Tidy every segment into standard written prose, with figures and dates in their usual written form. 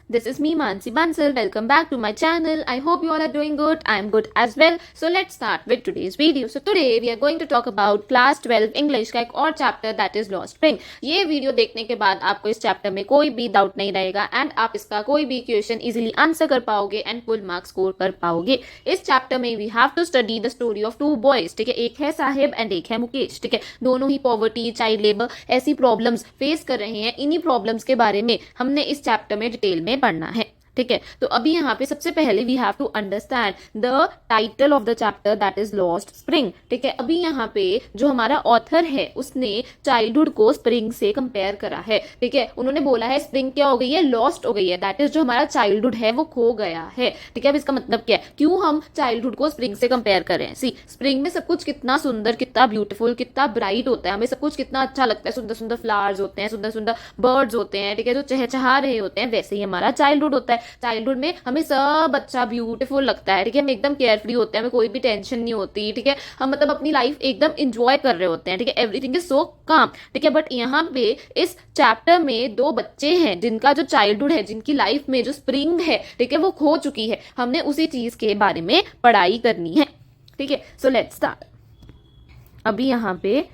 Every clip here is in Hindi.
This is me, Mansi Bansal. Welcome back to my channel. I hope you all are doing good. I am good as well. So let's start with today's video. So today we are going to talk about class 12 English का एक और chapter that is Lost Spring. ये वीडियो देखने के बाद आपको इस चैप्टर में कोई भी डाउट नहीं रहेगा एंड आप इसका कोई भी क्वेश्चन इजीली आंसर कर पाओगे एंड फुल मार्क्स स्कोर कर पाओगे. इस चैप्टर में we have to study the story of two boys. ठीक है, एक है साहिब एंड एक है मुकेश. ठीक है, दोनों ही पॉवर्टी, चाइल्ड लेबर ऐसी प्रॉब्लम्स फेस कर रहे हैं. इन्हीं प्रॉब्लम्स के बारे में हमने इस चैप्टर में डिटेल में पढ़ना है. ठीक है, तो अभी यहाँ पे सबसे पहले we have to understand the title of the chapter that is lost spring. ठीक है, अभी यहाँ पे जो हमारा ऑथर है उसने चाइल्डहुड को स्प्रिंग से कंपेयर करा है. ठीक है, उन्होंने बोला है स्प्रिंग क्या हो गई है, लॉस्ट हो गई है. दैट इज जो हमारा चाइल्डहुड है वो खो गया है. ठीक है, अब इसका मतलब क्या है, क्यों हम चाइल्डहुड को स्प्रिंग से कंपेयर कर रहे हैं. सी, स्प्रिंग में सब कुछ कितना सुंदर, कितना ब्यूटीफुल, कितना ब्राइट होता है. हमें सब कुछ कितना अच्छा लगता है. सुंदर सुंदर फ्लावर्स होते हैं, सुंदर सुंदर बर्ड्स होते हैं. ठीक है, जो चहचहा रहे होते हैं. वैसे ही हमारा चाइल्डहुड होता है. चाइल्डहुड में हमें सब अच्छा ब्यूटीफुल लगता है. ठीक है, हम एकदम केयरफ्री होते हैं, हमें कोई भी टेंशन नहीं होती. ठीक है, हम मतलब अपनी लाइफ एकदम इंजॉय कर रहे होते हैं. ठीक है, एवरीथिंग इज सो काम. ठीक है, बट यहाँ पे इस चैप्टर में दो बच्चे हैं जिनका जो चाइल्डहुड है, जिनकी लाइफ में जो स्प्रिंग है, ठीक है, वो खो चुकी है. हमने उसी चीज के बारे में पढ़ाई करनी है. ठीक है, सो लेट्स स्टार्ट. अभी यहाँ पे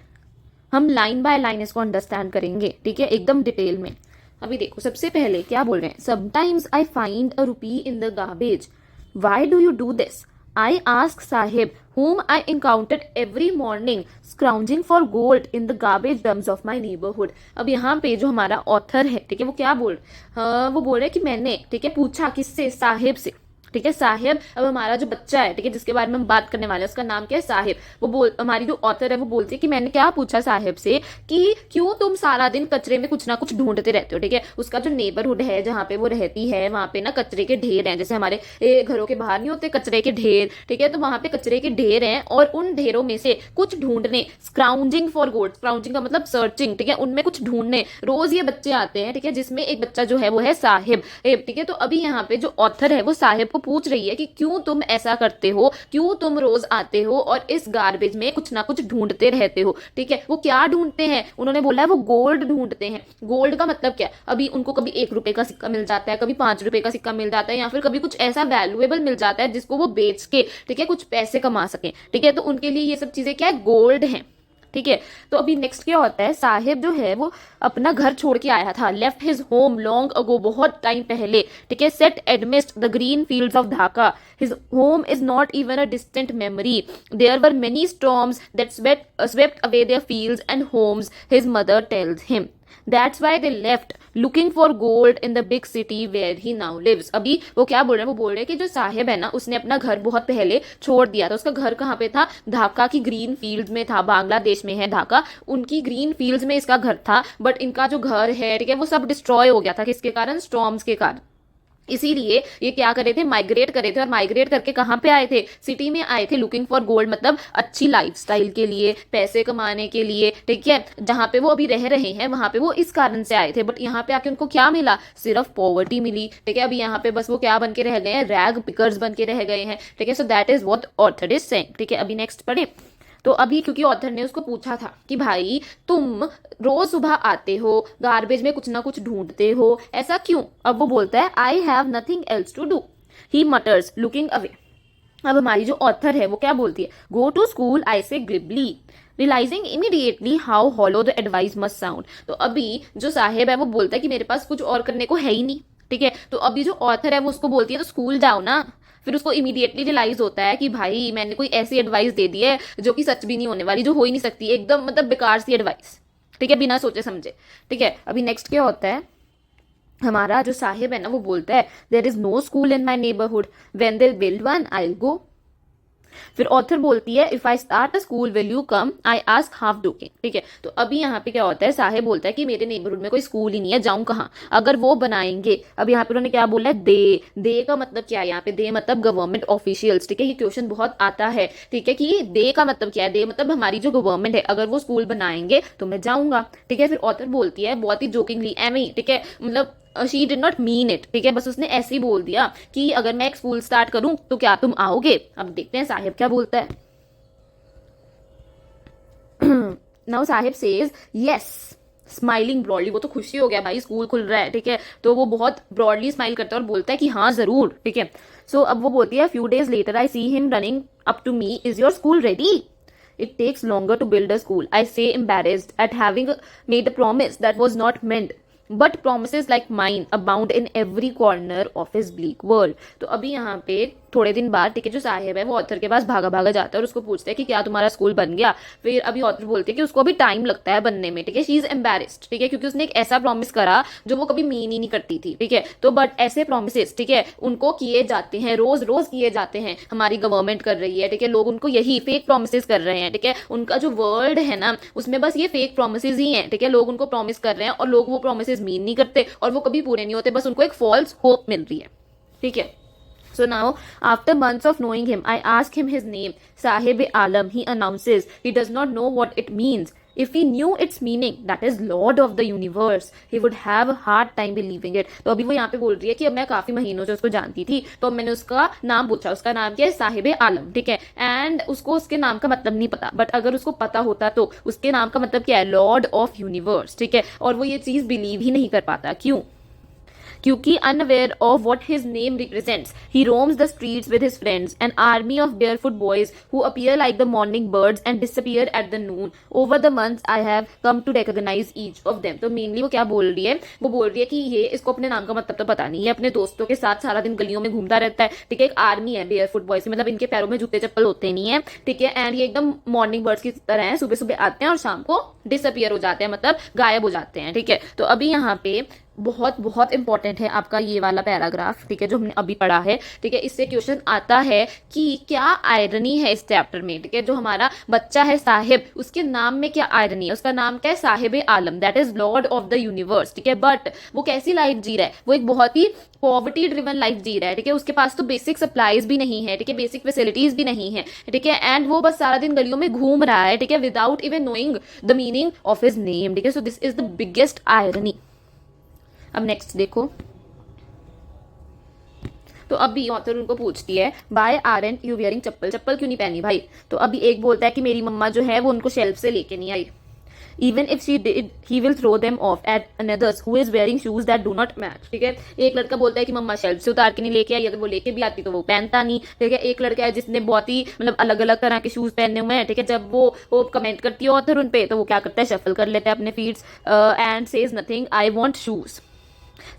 हम लाइन बाय लाइन इसको अंडरस्टैंड करेंगे. ठीक है, एकदम डिटेल में. अभी देखो, सबसे पहले क्या बोल रहे हैं. Sometimes I find a rupee in the garbage. Why do you do this? I ask Sahib whom I encountered every morning scrounging for gold in the garbage dumps of my neighborhood. अब यहाँ पे जो हमारा ऑथर है, ठीक है, वो क्या बोल वो बोल रहे हैं कि मैंने, ठीक है, पूछा किससे, साहिब से. ठीक है, साहिब अब हमारा जो बच्चा है, ठीक है, जिसके बारे में हम बात करने वाले हैं, उसका नाम क्या है, साहिब. हमारी जो ऑथर है वो बोलती है कि मैंने क्या पूछा साहिब से कि क्यों तुम सारा दिन कचरे में कुछ ना कुछ ढूंढते रहते हो. ठीक है, उसका जो नेबरहुड है जहाँ पे वो रहती है, वहां पे ना कचरे के ढेर हैं. जैसे हमारे घरों के बाहर नहीं होते कचरे के ढेर. ठीक है, तो वहां पे कचरे के ढेर हैं और उन ढेरों में से कुछ ढूंढने, स्क्राउंजिंग फॉर गोल्ड. स्क्राउंजिंग का मतलब सर्चिंग. ठीक है, उनमें कुछ ढूंढने रोज ये बच्चे आते हैं. ठीक है, जिसमें एक बच्चा जो है वो है साहिब. ठीक है, तो अभी यहाँ पे जो ऑथर है वो साहिब को पूछ रही है कि क्यों तुम ऐसा करते हो, क्यों तुम रोज आते हो और इस गार्बेज में कुछ ना कुछ ढूंढते रहते हो. ठीक है, वो क्या ढूंढते हैं, उन्होंने बोला है वो गोल्ड ढूंढते हैं. गोल्ड का मतलब क्या, अभी उनको कभी 1 रुपए का सिक्का मिल जाता है, कभी 5 रुपए का सिक्का मिल जाता है, या फिर कभी कुछ ऐसा वैल्यूएबल मिल जाता है जिसको वो बेच के, ठीक है, कुछ पैसे कमा सके. ठीक है, तो उनके लिए ये सब चीजें क्या है, गोल्ड है. ठीक है, तो अभी नेक्स्ट क्या होता है, साहिब जो है वो अपना घर छोड़ के आया था. Left his home long ago, बहुत टाइम पहले. ठीक है, set amidst the green fields of Dhaka. His home is not even a distant memory. There were many storms that swept away their fields and homes, his mother tells him. That's why they left looking for gold in the big city where he now lives. अभी वो क्या बोल रहे हैं, वो बोल रहे हैं कि जो साहिब है ना, उसने अपना घर बहुत पहले छोड़ दिया था. उसका घर कहाँ पे था, ढाका की ग्रीन फील्ड्स में था. बांग्लादेश में है ढाका, उनकी ग्रीन फील्ड्स में इसका घर था. बट इनका जो घर है, ठीक है, वो सब डिस्ट्रॉय हो गया था. किसके कारण, स्टॉर्म्स के कारण. इसीलिए ये क्या कर रहे थे, माइग्रेट कर रहे थे. और माइग्रेट करके कहाँ पे आए थे, सिटी में आए थे. लुकिंग फॉर गोल्ड मतलब अच्छी लाइफस्टाइल के लिए, पैसे कमाने के लिए. ठीक है, जहाँ पे वो अभी रह रहे हैं वहां पे वो इस कारण से आए थे. बट यहाँ पे आके उनको क्या मिला, सिर्फ पॉवर्टी मिली. ठीक है, अभी यहाँ पे बस वो क्या बन के रह गए हैं, रैग पिकर्स बन के रह गए हैं. ठीक है, so that is what author is saying. ठीक है, अभी नेक्स्ट पढ़े. तो अभी क्योंकि ऑथर ने उसको पूछा था कि भाई तुम रोज सुबह आते हो, गार्बेज में कुछ ना कुछ ढूंढते हो, ऐसा क्यों. अब वो बोलता है I have nothing else to do. He mutters looking away. अब हमारी जो ऑथर है वो क्या बोलती है, go to school I say glibly, realising immediately how hollow the advice must sound. तो अभी जो साहेब है वो बोलता है कि मेरे पास कुछ और करने को है ही नहीं. ठीक है, तो अभी जो ऑथर है वो उसको बोलती है तो स्कूल जाओ ना. फिर उसको इमीडिएटली रियलाइज होता है कि भाई मैंने कोई ऐसी एडवाइस दे दी है जो कि सच भी नहीं होने वाली, जो हो ही नहीं सकती, एकदम मतलब बेकार सी एडवाइस. ठीक है, बिना सोचे समझे. ठीक है, अभी नेक्स्ट क्या होता है, हमारा जो साहिब है ना वो बोलता है there is no school in my neighbourhood, when they build one I will go. फिर ऑथर बोलती है if I start a school will you come, I ask half joking. ठीक है, तो अभी यहाँ पे क्या होता है, साहिब बोलता है कि मेरे नेबरहुड में कोई स्कूल ही नहीं है, जाऊं कहाँ, अगर वो बनाएंगे. अब यहाँ पे उन्होंने क्या बोला है, दे का मतलब क्या है, यहाँ पे दे मतलब गवर्नमेंट ऑफिशियल्स. ठीक है, ये क्वेश्चन बहुत आता है. ठीक है, कि दे का मतलब क्या है, दे मतलब हमारी जो गवर्नमेंट है, अगर वो स्कूल बनाएंगे तो मैं जाऊंगा. ठीक है, फिर ऑथर बोलती है बहुत ही जोकिंगली, एमी. ठीक है, मतलब she did not mean it. ठीक है, बस उसने ऐसे ही बोल दिया कि अगर मैं एक स्कूल स्टार्ट करूं तो क्या तुम आओगे. अब देखते हैं साहिब क्या बोलता है. Now Sahib says yes smiling broadly, वो तो खुशी हो गया भाई स्कूल खुल रहा है, ठीक है, तो वो बहुत ब्रॉडली स्माइल करता है और बोलता है कि हाँ जरूर, ठीक है। सो अब वो बोलती है few days later I see him running up to me, is your school ready? It takes longer to build a school. I say, embarrassed at having made a promise that was not meant. But promises like mine abound in every corner of his bleak world. तो अभी यहाँ पे थोड़े दिन बाद, ठीक है, जो साहिब है वो ऑथर के पास भागा भागा जाता है और उसको पूछता है कि क्या तुम्हारा स्कूल बन गया? फिर अभी ऑथर बोलते हैं कि उसको अभी टाइम लगता है बनने में, ठीक है, शी इज एम्बेरेस्ड, ठीक है, क्योंकि उसने एक ऐसा प्रॉमिस करा जो वो कभी मीन ही नहीं करती थी, ठीक है। तो बट ऐसे प्रॉमिसेस, ठीक है, उनको किए जाते हैं, रोज रोज किए जाते हैं, हमारी गवर्नमेंट कर रही है, ठीक है, लोग उनको यही फेक प्रॉमिसेस कर रहे हैं, ठीक है, उनका जो वर्ल्ड है ना उसमें बस ये फेक प्रॉमिसेस ही हैं, ठीक है, लोग उनको प्रॉमिस कर रहे हैं और लोग वो प्रॉमिसेस मीन नहीं करते और वो कभी पूरे नहीं होते, बस उनको एक फॉल्स होप मिल रही है, ठीक है। So now, after months of knowing him, I ask him his name, Sahib Alam. He announces he does not know what it means. If he knew its meaning, that is Lord of the Universe, he would have a hard time believing it. तो अभी वो यहाँ पे बोल रही है कि अब मैं काफी महीनों से उसको जानती थी, तो अब मैंने उसका नाम पूछा, उसका नाम क्या है? साहिब आलम, ठीक है, एंड उसको उसके नाम का मतलब नहीं पता, बट अगर उसको पता होता तो उसके नाम का मतलब क्या है? लॉर्ड ऑफ यूनिवर्स, ठीक है, और वो ये चीज बिलीव ही नहीं कर पाता। क्यों? क्योंकि unaware of what his name represents, he roams the streets with his friends, an army of barefoot boys who appear like the morning birds and disappear at the noon. Over the months, I have come to recognize each of them. तो मेनली वो क्या बोल रही है? वो बोल रही है कि ये इसको अपने नाम का मतलब तो पता नहीं है, अपने दोस्तों के साथ सारा दिन गलियों में घूमता रहता है, ठीक है, एक आर्मी है बेयरफुट बॉयज, मतलब इनके पैरों में जूते चप्पल होते नहीं है, ठीक है, एंड ये एकदम मॉर्निंग बर्ड्स की तरह है, सुबह सुबह आते हैं और शाम को डिसअपियर हो जाते हैं, मतलब गायब हो जाते हैं, ठीक है। तो अभी यहाँ पे बहुत बहुत इंपॉर्टेंट है आपका ये वाला पैराग्राफ, ठीक है, जो हमने अभी पढ़ा है, ठीक है, इससे क्वेश्चन आता है कि क्या आयरनी है इस चैप्टर में, ठीक है, जो हमारा बच्चा है साहिब, उसके नाम में क्या आयरनी है? उसका नाम क्या है? Sahib Alam, that is lord of the universe, ठीक है, बट वो कैसी लाइफ जी रहा है? वो एक बहुत ही पॉवर्टी ड्रिवन लाइफ जी रहा है, ठीक है, उसके पास तो बेसिक सप्लाईज भी नहीं है, ठीक है, बेसिक फैसिलिटीज भी नहीं है, ठीक है, एंड वो बस सारा दिन गलियों में घूम रहा है, ठीक है, without even knowing the meaning of his name, ठीक है, so this is the biggest irony. अब नेक्स्ट देखो, तो अभी ऑथर उनको पूछती है बाय आरएंट यू वियरिंग चप्पल, चप्पल क्यों नहीं पहनी भाई? तो अभी एक बोलता है कि मेरी मम्मा जो है वो उनको शेल्फ से लेके नहीं आई। Even if she did, he will throw them off at another who is wearing shoes that do not match, ठीक है, एक लड़का बोलता है कि मम्मा शेल्फ से उतार के नहीं लेके आई, अगर वो लेके भी आती तो वो पहनता नहीं, ठीक है, एक लड़का है जिसने बहुत ही मतलब अलग अलग तरह के शूज पहने हुए हैं, ठीक है, जब वो कमेंट करती है ऑथर उन पे तो वो क्या करता है? शफल कर लेता है अपने feats and says nothing, I want shoes,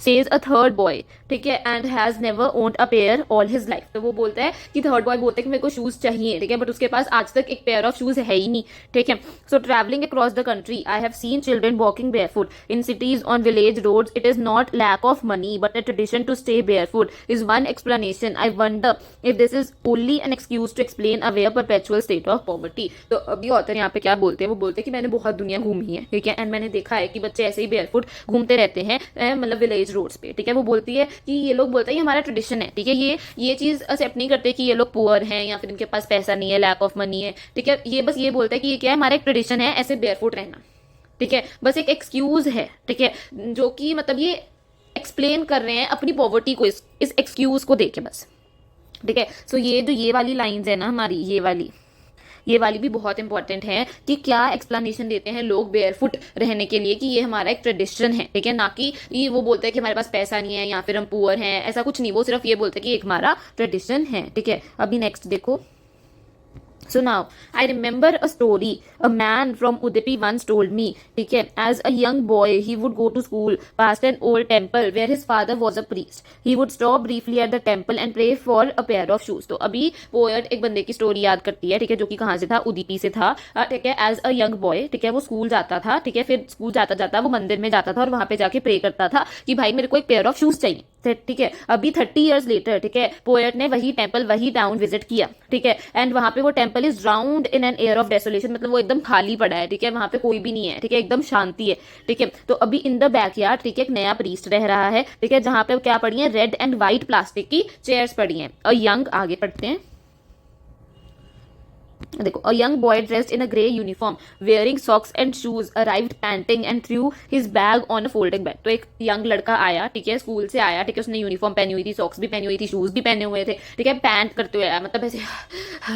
says a third boy, ठीक है, and has never owned a pair all his life. तो वो बोलता है कि थर्ड बॉय बोलता है कि मेरे को शूज चाहिए, ठीक है, बट उसके पास आज तक एक पेयर ऑफ शूज है ही नहीं, ठीक है। So travelling across the country I have seen children walking barefoot in cities on village roads, it is not lack of money but a tradition to stay barefoot is one explanation, I wonder if this is only an excuse to explain away a perpetual state of poverty. तो अभी ऑथर यहाँ पे क्या बोलते हैं? वो बोलते हैं कि मैंने बहुत दुनिया घूमी है, ठीक है, एंड मैंने देखा है कि बच्चे ऐसे ही बेयरफुट घूमते रहते हैं मतलब विलेज रोड्स पे, ठीक है। वो बोलती है कि ये लोग बोलते हैं ये हमारा ट्रेडिशन है, ठीक है, ये चीज एक्सेप्ट नहीं करते कि ये लोग पुअर हैं या फिर इनके पास पैसा नहीं है, लैक ऑफ मनी है, ठीक है, ये बस ये बोलता है कि ये क्या है? हमारा एक ट्रेडिशन है ऐसे बेयरफुट रहना, ठीक है, बस एक एक्सक्यूज है, ठीक है, जो कि मतलब ये एक्सप्लेन कर रहे हैं अपनी पॉवर्टी को इस एक्सक्यूज को देके बस, ठीक है। सो ये जो ये वाली लाइंस है ना हमारी, ये वाली भी बहुत इंपॉर्टेंट है कि क्या एक्सप्लेनेशन देते हैं लोग बेयरफुट रहने के लिए कि ये हमारा एक ट्रेडिशन है, ठीक है, ना कि ये वो बोलते हैं कि हमारे पास पैसा नहीं है या फिर हम पुअर हैं, ऐसा कुछ नहीं, वो सिर्फ ये बोलते हैं कि एक हमारा ट्रेडिशन है, ठीक है। अभी नेक्स्ट देखो, So now, I remember a story a man from Udupi once told me, ठीक है, as a young boy he would go to school past an old temple where his father was a priest. He would stop briefly at the temple and pray for a pair of shoes. तो अभी पोएट एक बंदे की स्टोरी याद करती है, ठीक है, जो कि कहाँ से था? उदीपी से था, ठीक है, एज अ यंग बॉय, ठीक है, वो स्कूल जाता था, ठीक है, फिर स्कूल जाता जाता वो मंदिर में जाता था और वहां पे जाके प्रे करता था कि भाई मेरे को एक पेयर ऑफ शूज चाहिए, ठीक है। अभी 30 years later, ठीक है, पोएट ने वही टेम्पल वही टाउन विजिट किया, ठीक है, एंड वहां पे वो temple is round in an air of desolation, मतलब वो एकदम खाली पड़ा है, ठीक है, वहां पे कोई भी नहीं है, ठीक है, एकदम शांति है, ठीक है। तो अभी इन द बैकयार्ड, ठीक है, एक नया प्रीस्ट रह रहा है, ठीक है, जहां पे क्या पड़ी है? रेड एंड व्हाइट प्लास्टिक की चेयर्स पड़ी हैं। और यंग, आगे पढ़ते हैं, देखो, a young boy dressed in a grey uniform wearing socks and shoes arrived painting and through his bag on a folding bed. तो एक यंग लड़का आया, ठीक है, स्कूल से आया, ठीक है, उसने यूनिफॉर्म पहनी हुई थी, सॉक्स भी पहनी हुई थी, शूज भी पहने हुए थे, ठीक है, पैंट करते हुए आया, मतलब ऐसे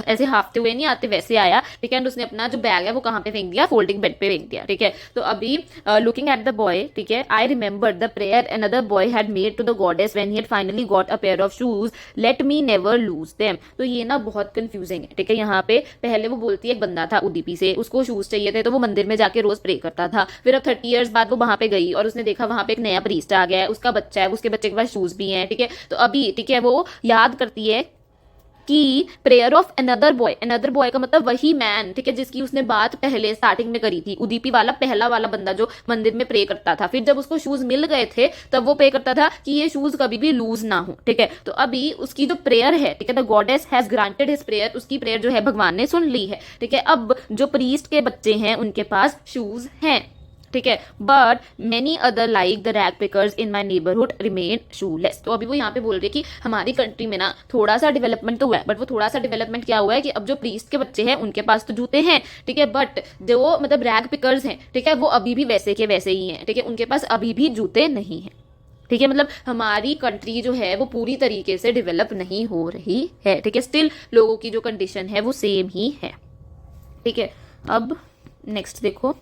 ऐसे हाफते हुए नहीं आते वैसे आया, ठीक है, एंड उसने अपना जो बैग है वो कहाँ पे फेंक दिया, फोल्डिंग बेड पे फेंक दिया, ठीक है। तो अभी लुकिंग एट द बॉय, ठीक है, I remember the prayer another boy had made to the goddess when he had finally got a pair of shoes, let me never lose them. तो ये ना बहुत कंफ्यूजिंग है, ठीक है। यहाँ पे पहले वो बोलती है, एक बंदा था उडीपी से, उसको शूज चाहिए थे, तो वो मंदिर में जाके रोज प्रे करता था। फिर अब 30 ईयर्स बाद वो वहां पे गई और उसने देखा वहां पे एक नया प्रीस्ट आ गया है, उसका बच्चा है, उसके बच्चे के पास शूज भी हैं, ठीक है। तो अभी, ठीक है, वो याद करती है कि प्रेयर ऑफ अनदर बॉय का मतलब वही मैन, ठीक है, जिसकी उसने बात पहले स्टार्टिंग में करी थी, उदीपी वाला पहला वाला बंदा जो मंदिर में प्रे करता था। फिर जब उसको शूज मिल गए थे तब वो प्रे करता था कि ये शूज कभी भी लूज ना हो, ठीक है। तो अभी उसकी जो प्रेयर है, ठीक है, the goddess has granted his prayer, उसकी प्रेयर जो है भगवान ने सुन ली है, ठीक है। अब जो प्रीस्ट के बच्चे हैं उनके पास शूज हैं, ठीक है, but many other like the rag pickers in my neighbourhood remain shoelace. तो अभी वो यहाँ पे बोल रही है कि हमारी कंट्री में ना थोड़ा सा डेवलपमेंट तो हुआ है, बट वो थोड़ा सा डेवलपमेंट क्या हुआ है कि अब जो प्रीस्ट के बच्चे हैं उनके पास तो जूते हैं, ठीक है, बट जो मतलब रैग पिकर्स हैं, ठीक है, वो अभी भी वैसे के वैसे ही हैं, ठीक है, उनके पास अभी भी जूते नहीं हैं, ठीक है। मतलब हमारी कंट्री जो है वो पूरी तरीके से डेवलप नहीं हो रही है, ठीक है, स्टिल लोगों की जो कंडीशन है वो सेम ही है, ठीक है। अब नेक्स्ट देखो,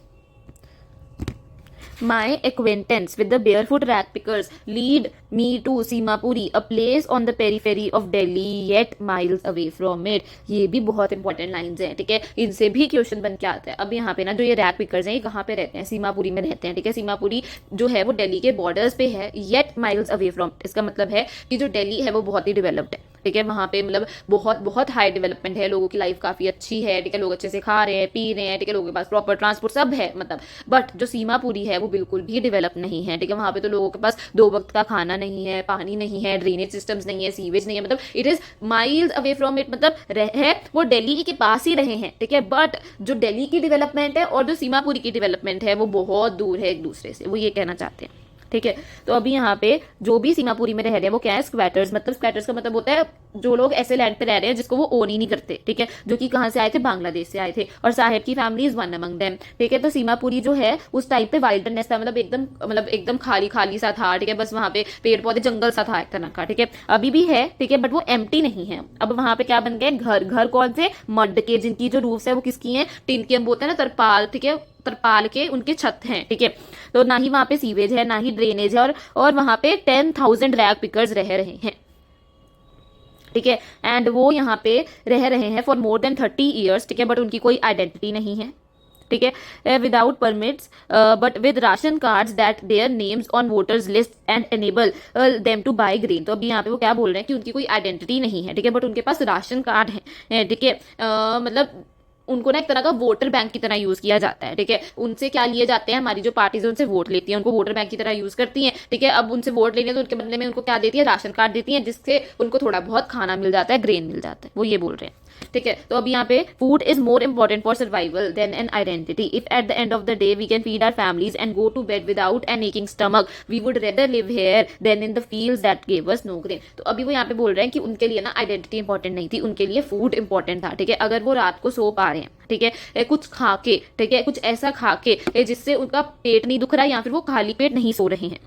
my acquaintance with the barefoot rag pickers lead me to Simapuri, a place on the periphery of Delhi, yet miles away from it। ये भी बहुत इंपॉर्टेंट लाइंस हैं, ठीक है, इनसे भी क्वेश्चन बन के आता है। अब यहाँ पे ना जो ये रैग पिकर्स हैं ये कहाँ पे रहते हैं, सीमापुरी में रहते हैं, ठीक है। सीमापुरी जो है वो दिल्ली के बॉर्डर्स पे है, येट माइल्स अवे फ्रॉम, इसका मतलब है कि जो दिल्ली है वो बहुत ही डेवलप्ड है, ठीक है, वहाँ पे मतलब बहुत बहुत हाई डेवलपमेंट है, लोगों की लाइफ काफ़ी अच्छी है, ठीक है, लोग अच्छे से खा रहे हैं, पी रहे हैं, ठीक है, लोगों के पास प्रॉपर ट्रांसपोर्ट सब है, मतलब। बट जो सीमापुरी है वो बिल्कुल भी डेवलप नहीं है, ठीक है, वहाँ पे तो लोगों के पास 2 वक्त का खाना नहीं है, पानी नहीं है, ड्रेनेज सिस्टम्स नहीं है, सीवेज नहीं है, मतलब it is miles away from it, मतलब है वो दिल्ली के पास ही रहे हैं, ठीक है, बट जो दिल्ली की डेवलपमेंट है और जो सीमापुरी की डेवलपमेंट है वो बहुत दूर है एक दूसरे से, वो ये कहना चाहते हैं, ठीक है। तो अभी यहाँ पे जो भी सीमापुरी में रह रहे हैं वो क्या है, स्क्वैटर्स, मतलब स्क्वैटर्स का मतलब होता है जो लोग ऐसे लैंड पे रह रहे हैं जिसको वो ओन ही नहीं करते, ठीक है, जो कि कहाँ से आए थे, बांग्लादेश से आए थे, और साहेब की family is one among them, ठीक है। तो सीमापुरी जो है उस टाइप पे वाइल्डनेस था, मतलब एकदम खाली खाली सा था, ठीक है, बस वहाँ पे पेड़ पौधे जंगल सा था एक तरह का, ठीक है, अभी भी है, ठीक है, बट वो एम्प्टी नहीं है। अब वहाँ पे क्या बन गए, घर, घर कौन से, मड के, जिनकी जो रूफ्स है वो किसकी है, टिन की, हम बोलते हैं ना तरपाल, ठीक है, तरपाल के उनके छत हैं, ठीक है। तो ना ही वहां पे सीवेज है, ना ही ड्रेनेज है, और वहां पे 10,000 रैग पिकर्स रह रहे हैं, ठीक है, एंड वो यहाँ पे रह रहे हैं फॉर मोर देन 30 ईयर्स, ठीक है, बट उनकी कोई आइडेंटिटी नहीं है, ठीक है, without permits but with ration cards that their names on voters list and enable them to buy grain. तो अभी यहाँ पे वो क्या बोल रहे हैं कि उनकी कोई आइडेंटिटी नहीं है, ठीक है, बट उनके पास राशन कार्ड है, ठीक है, मतलब उनको ना एक तरह का वोटर बैंक की तरह यूज किया जाता है, ठीक है। उनसे क्या लिए जाते हैं, हमारी जो पार्टीज उनसे वोट लेती हैं, उनको वोटर बैंक की तरह यूज करती हैं, ठीक है। अब उनसे वोट लेने तो उनके बदले में उनको क्या देती है, राशन कार्ड देती है, जिससे उनको थोड़ा बहुत खाना मिल जाता है, ग्रेन मिल जाता है, वो ये बोल रहे हैं, ठीक है। तो अभी यहाँ पे food is more important for survival than an identity, if at the end of the day we can feed our families and go to bed without an aching stomach, we would rather live here than in the fields that give us no grain. तो अभी वो यहाँ पे बोल रहे हैं कि उनके लिए ना आइडेंटिटी इंपॉर्टेंट नहीं थी, उनके लिए फूड इंपॉर्टेंट था, ठीक है। अगर वो रात को सो पा रहे हैं, ठीक है, कुछ खा के, ठीक है, कुछ ऐसा खा के जिससे उनका पेट नहीं दुख रहा, या फिर वो खाली पेट नहीं सो रहे हैं,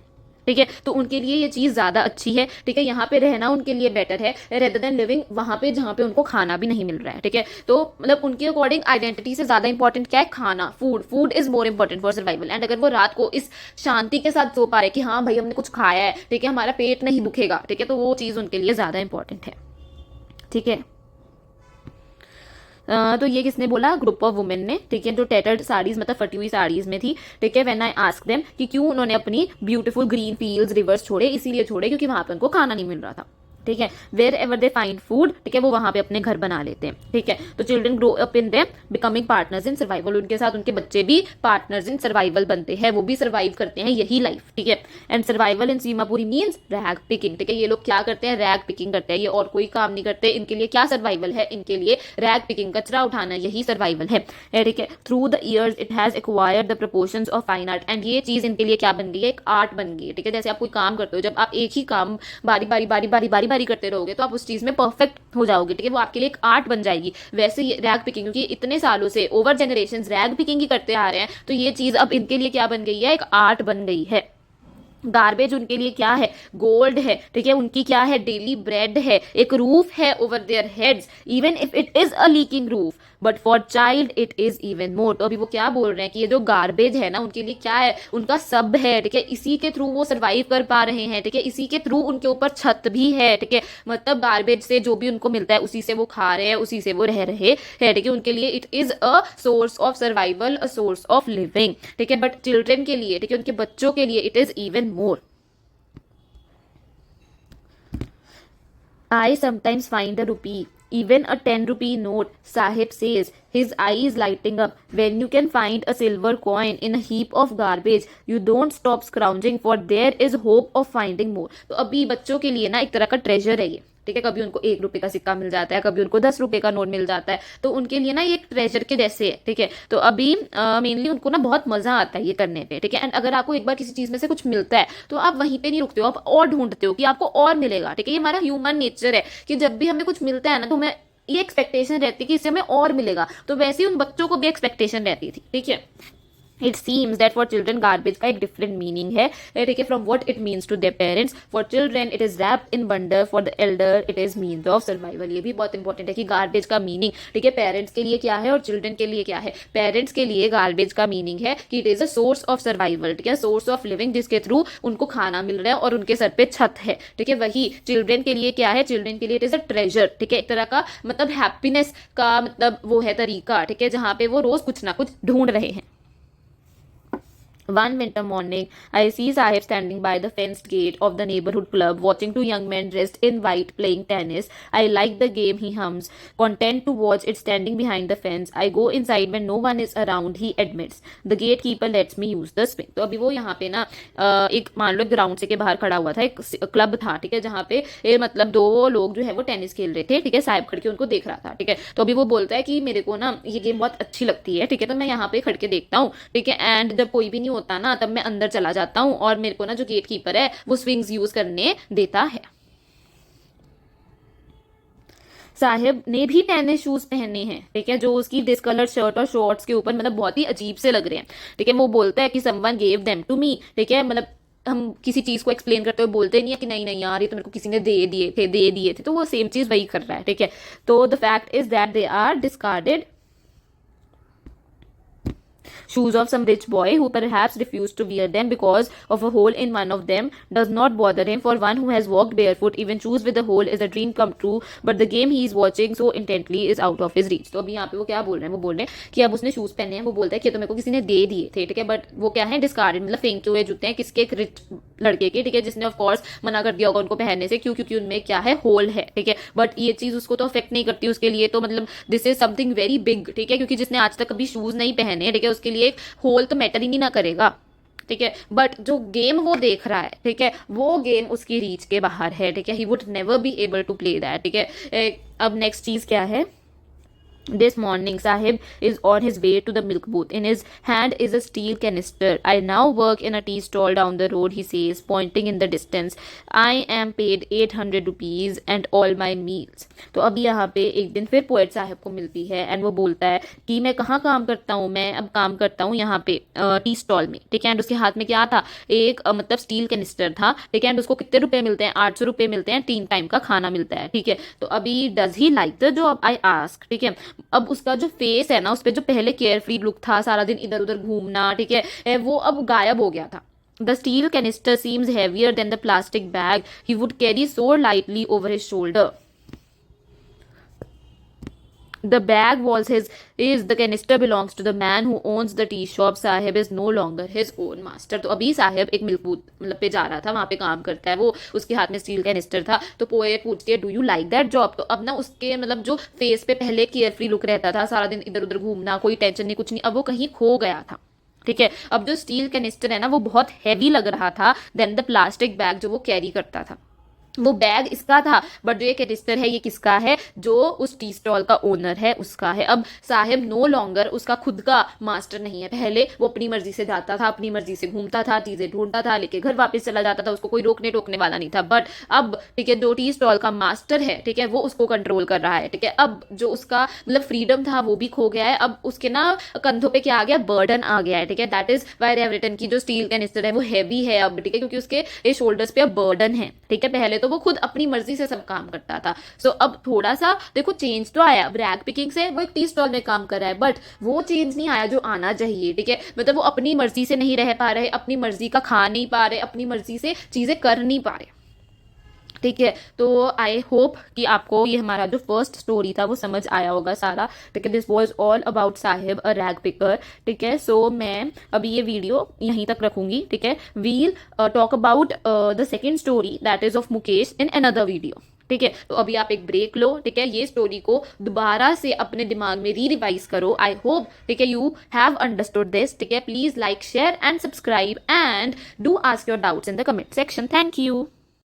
ठीक है, तो उनके लिए ये चीज ज्यादा अच्छी है, ठीक है, यहाँ पे रहना उनके लिए बेटर है रेदर देन लिविंग वहां पे जहाँ पे उनको खाना भी नहीं मिल रहा है, ठीक है। तो मतलब उनके अकॉर्डिंग आइडेंटिटी से ज्यादा इंपॉर्टेंट क्या है, खाना, food is more important for survival. And अगर वो रात को इस शांति के साथ सो पा रहे कि हाँ भाई हमने कुछ खाया है, ठीक है, हमारा पेट नहीं दुखेगा, ठीक है, तो वो चीज उनके लिए ज्यादा इंपॉर्टेंट है, ठीक है। तो ये किसने बोला, ग्रुप ऑफ वुमेन ने, ठीक है, जो टेटर्ड साड़ीज मतलब फटी हुई साड़ीज में थी, ठीक है। व्हेन आई आस्क देम कि क्यों उन्होंने अपनी ब्यूटीफुल ग्रीन फील्ड्स, रिवर्स छोड़े, इसीलिए छोड़े क्योंकि वहां पे उनको खाना नहीं मिल रहा था, ठीक है। Wherever they find food, ठीक है, वो वहां पे अपने घर बना लेते हैं, ठीक है। तो children grow up in them becoming partners in survival, उनके साथ उनके बच्चे भी पार्टनर्स इन सर्वाइवल बनते हैं, वो भी सर्वाइव करते हैं यही लाइफ, ठीक है। And survival in Seemapuri means rag picking, ठीक है, ये लोग क्या करते हैं, रैग पिकिंग करते हैं, ये और कोई काम नहीं करते, इनके लिए क्या सर्वाइवल है, इनके लिए रैग पिकिंग, कचरा उठाना, यही सर्वाइवल है, ठीक है। Through the years it has acquired the proportions of fine art, and ये चीज इनके लिए क्या बन गई है, एक आर्ट बन गई है, ठीक है। जैसे आप कोई काम करते हो, जब आप एक ही काम बारी बारी बार ही करते रहोगे तो आप उस चीज़ में परफेक्ट हो जाओगे, ठीक है, वो आपके लिए एक आर्ट बन जाएगी। वैसे ही रैग पिकिंग, क्योंकि इतने सालों से ओवर जनरेशन रैग पिकिंग ही करते आ रहे हैं, तो ये चीज़ अब इनके लिए क्या बन गई है, एक आर्ट बन गई है। गार्बेज उनके लिए क्या है, गोल्ड है, ठीक है, उनकी क्या है, डेली ब्रेड है, एक रूफ है over their heads, even if it is a leaking roof, but for child it is even more. तो अभी वो क्या बोल रहे हैं कि ये जो गार्बेज है ना, उनके लिए क्या है, उनका सब है, ठीक है, इसी के थ्रू वो सर्वाइव कर पा रहे हैं, ठीक है, इसी के थ्रू उनके ऊपर छत भी है, ठीक है, मतलब गार्बेज से जो भी उनको मिलता है उसी से वो खा रहे हैं, उसी से वो रह रहे हैं, ठीक है, उनके लिए it is a source of survival, a source of living, ठीक है, बट चिल्ड्रन के लिए, ठीक है, उनके बच्चों के लिए it is even more. I sometimes find a rupee, even a 10 rupee note, Sahib says, his eyes lighting up. When you can find a silver coin in a heap of garbage, you don't stop scrounging, for there is hope of finding more. तो अभी बच्चों के लिए ना एक तरह का ट्रेजर है ये, ठीक है, कभी उनको 1 रुपए का सिक्का मिल जाता है, कभी उनको 10 रुपए का नोट मिल जाता है, तो उनके लिए ना ये एक ट्रेजर के जैसे है, ठीक है। तो अभी मेनली उनको ना बहुत मजा आता है ये करने पे, ठीक है। एंड अगर आपको एक बार किसी चीज में से कुछ मिलता है तो आप वहीं पे नहीं रुकते हो, आप और ढूंढते हो कि आपको और मिलेगा, ठीक है। ये हमारा ह्यूमन नेचर है कि जब भी हमें कुछ मिलता है ना तो हमें ये एक्सपेक्टेशन रहती है कि इससे हमें और मिलेगा, तो वैसे ही उन बच्चों को भी एक्सपेक्टेशन रहती थी, ठीक है। It seems that for children garbage का एक different meaning है, ठीक है, from what it means to their parents. For children it is wrapped in wonder, for the elder it is means of survival. ये भी बहुत इंपॉर्टेंट है कि गार्बेज का मीनिंग, ठीक है, पेरेंट्स के लिए क्या है और चिल्ड्रन के लिए क्या है। पेरेंट्स के लिए गार्बेज का मीनिंग है कि it is a source of survival, ठीक है, सोर्स ऑफ लिविंग, जिसके थ्रू उनको खाना मिल रहा है और उनके सर पे छत है, ठीक है। वही चिल्ड्रन के लिए क्या है, चिल्ड्रन के लिए इट इज अ ट्रेजर, ठीक है, एक तरह का मतलब हैप्पीनेस का मतलब वो है तरीका, ठीक है, जहाँ पे वो रोज कुछ ना कुछ ढूंढ रहे हैं। One winter morning, I see Sahib standing by the fenced gate of the neighborhood club, watching 2 young men dressed in white playing tennis. I like the game, he hums, content to watch it standing behind the fence. I go inside when no one is around, he admits. The gatekeeper lets me use the swing. तो अभी वो यहाँ पे ना एक मान लो ग्राउंड से के बाहर खड़ा हुआ था, एक क्लब था, ठीक है, जहाँ पे मतलब 2 लोग जो है वो टेनिस खेल रहे थे, ठीक है, साहिब खड़ के उनको देख रहा था, ठीक है। तो अभी वो बोलता है कि मेरे को ना ये गेम बहुत अच्छी लगती है, ठीक है, तो मैं यहाँ पे खड़ के देखता हूँ, ठीक है, एंड जब कोई भी नहीं होता ना तब मैं अंदर चला जाता हूं और मेरे को ना जो गेट कीपर है वो स्विंग्स यूज करने देता है। साहिब ने भी टेनिस शूज पहने हैं, ठीक है, जो उसकी डिस्कलर शर्ट और शॉर्ट्स के ऊपर मतलब बहुत ही अजीब से लग रहे हैं, ठीक है। वो बोलता है कि someone gave them to me, ठीक है, मतलब हम किसी चीज को एक्सप्लेन करते हुए बोलते नहीं है कि नहीं नहीं यार ये तो मेरे को किसी ने दे दिए थे, तो वो सेम चीज वही कर रहा है, ठीक है। तो the fact is that they are discarded shoes of some rich boy who perhaps refused to wear them because of a hole in one of them does not bother him. For one who has walked barefoot, even shoes with a hole is a dream come true, but the game he is watching so intently is out of his reach. तो अभी यहाँ पे वो क्या बोल रहे हैं, वो बोल रहे हैं कि अब उसने शूज पहने हैं, वो बोलता है कि तो मेरे को किसी ने दे दिए थे, ठीक है, बट वो क्या है, डिस्कार्डेड, मतलब फेंके हुए जूते हैं, किसके, एक रिच लड़के के, ठीक है, जिसने ऑफ कोर्स मना कर दिया होगा उनको पहनने से, क्यों, क्योंकि उनमें क्या है, होल है, ठीक है, बट ये चीज उसको तो अफेक्ट नहीं करती, उसके लिए तो मतलब this is something very big, ठीक है, क्योंकि जिसने आज तक कभी शूज नहीं पहने, ठीक है, उसके लिए एक होल तो मैटर ही नहीं ना करेगा, ठीक है, बट जो गेम वो देख रहा है, ठीक है, वो गेम उसकी रीच के बाहर है, ठीक है, he would never be able to play that, ठीक है। अब नेक्स्ट चीज क्या है, This morning, Sahib is on his way to the milk booth. In his hand is a steel canister. I now work in a tea stall down the road, he says, pointing in the distance. I am paid 800 rupees and all my meals. तो अभी यहाँ पे एक दिन फिर पोएट साहब को मिलती है एंड वो बोलता है कि मैं कहाँ काम करता हूँ, मैं अब काम करता हूँ यहाँ पे टी स्टॉल में, ठीक है, एंड उसके हाथ में क्या था, एक मतलब स्टील कैनिस्टर था, ठीक है, एंड उसको कितने रुपए मिलते हैं, 800 रुपए मिलते हैं, 3 टाइम का खाना मिलता है, ठीक है। तो अभी does he like the job, I ask, ठीक है। अब उसका जो फेस है ना, उस पर जो पहले केयर फ्री लुक था, सारा दिन इधर उधर घूमना, ठीक है, वो अब गायब हो गया था। The steel canister seems heavier than the plastic bag he would carry so lightly over his shoulder. The bag was his, the canister belongs to the man who owns the tea shop. Sahib is no longer his own master. तो अभी साहिब एक मिल्क बूथ मतलब पे जा रहा था, वहां पे काम करता है वो, उसके हाथ में स्टील कैनिस्टर था, तो पोएट पूछती है do you like that job. तो अब ना उसके मतलब जो फेस पे पहले केयर फ्री लुक रहता था, सारा दिन इधर उधर घूमना, कोई टेंशन नहीं, कुछ नहीं, अब वो कहीं खो गया था, ठीक है। अब जो स्टील कैनिस्टर है ना वो बहुत हैवी लग रहा था देन द प्लास्टिक बैग जो वो कैरी करता था, वो बैग इसका था, बट जो ये कैनिस्टर है ये किसका है, जो उस टी स्टॉल का ओनर है उसका है। अब साहिब नो लॉन्गर उसका खुद का मास्टर नहीं है। पहले वो अपनी मर्जी से जाता था, अपनी मर्जी से घूमता था, चीजें ढूंढता था, लेके घर वापस चला जाता था, उसको कोई रोकने टोकने वाला नहीं था। बट अब ठीक है, जो टी स्टॉल का मास्टर है, ठीक है, वो उसको कंट्रोल कर रहा है। ठीक है, अब जो उसका मतलब फ्रीडम था वो भी खो गया है। अब उसके ना कंधों पे क्या आ गया, बर्डन आ गया है। ठीक है, that is why they have written की जो स्टील कैनिस्टर है वो हैवी है अब। ठीक है, क्योंकि उसके शोल्डर्स पे अब बर्डन है। ठीक है, पहले तो वो खुद अपनी मर्जी से सब काम करता था। सो अब थोड़ा सा देखो चेंज तो आया, रैग पिकिंग से वो एक टी स्टॉल में काम कर रहा है, बट वो चेंज नहीं आया जो आना चाहिए। ठीक है, मतलब वो अपनी मर्जी से नहीं रह पा रहे, अपनी मर्जी का खा नहीं पा रहे, अपनी मर्जी से चीजें कर नहीं पा रहे। ठीक है, तो आई होप कि आपको ये हमारा जो फर्स्ट स्टोरी था वो समझ आया होगा सारा। ठीक है, this was all about Sahib a rag picker. ठीक है, सो मैं अभी ये वीडियो यहीं तक रखूंगी। ठीक है, we'll talk about the second story that is of Mukesh in another video. ठीक है, तो अभी आप एक ब्रेक लो। ठीक है, ये स्टोरी को दोबारा से अपने दिमाग में री रिवाइज करो। आई होप ठीक है यू हैव अंडरस्टूड दिस। ठीक है, please like share and subscribe and do ask your doubts in the comment section. Thank you.